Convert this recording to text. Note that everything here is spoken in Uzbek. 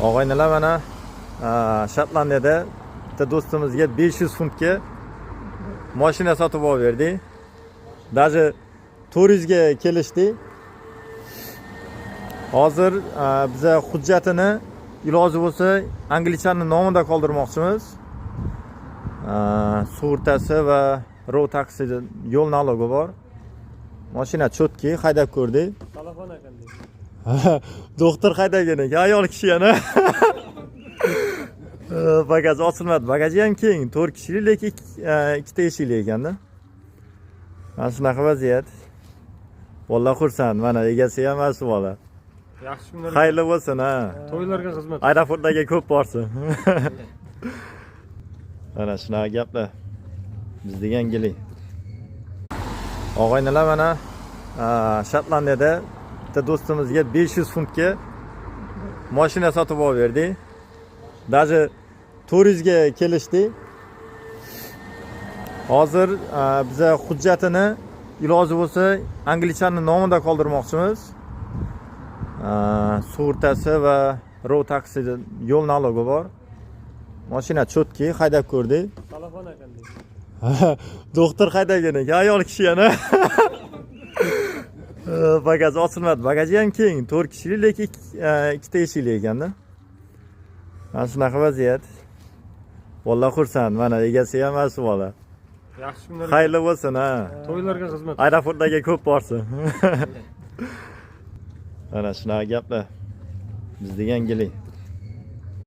Og'aynilar mana Shotlandiyada bitta do'stimizga 500 funtga mashina sotib olib berdik. Даже 400 ga kelishdi. Hozir biza hujjatini iloji bo'lsa anglichani nomida qoldirmoqchimiz. Sug'urtasi va road taxi yo'l nalogi bor. Mashina chotki, haydab ko'rdik. Telefon qanday? Doktor haydagan ekan, ayol kishi yana. Bagaj ochilmadi. Bagaji ham keng, 4 kishilik, lekin ikkita eshikli ekanda. Mana shunaqa vaziyat. Valloh xursand. Mana egasi ham mana shu bola. Yaxshi kunlar. Xayrli bo'lsin, ha. To'ylarga xizmat. Aeroportlarga ko'p borsin. Mana shunaqa gaplar. Biz degan gili. Og'aynilar mana Shotlandiyada bitta do'stimizga 500 funtga mashina sotib olib berdik. Даже 400 ga kelishdi. Hozir biza hujjatini iloji bo'lsa anglichani nomida qoldirmoqchimiz. Sug'urtasi va road taxi yo'l nalogi bor. Mashina chotki, haydab ko'rdik. Telefon qanday? Doktor haydagan ekan, ayol kishi yana. Bagaj ochilmadi. Bagaji ham keng, 4 kishilik, lekin ikkita eshikli ekanda. Mana shunaqa vaziyat. Valloh xursand. Mana egasi ham mana shu bola. Yaxshi kunlar. Xayrli bo'lsin, ha. To'ylarga xizmat. Aeroportlarga ko'p borsin. Mana shunaqa gaplar. Biz degan gili.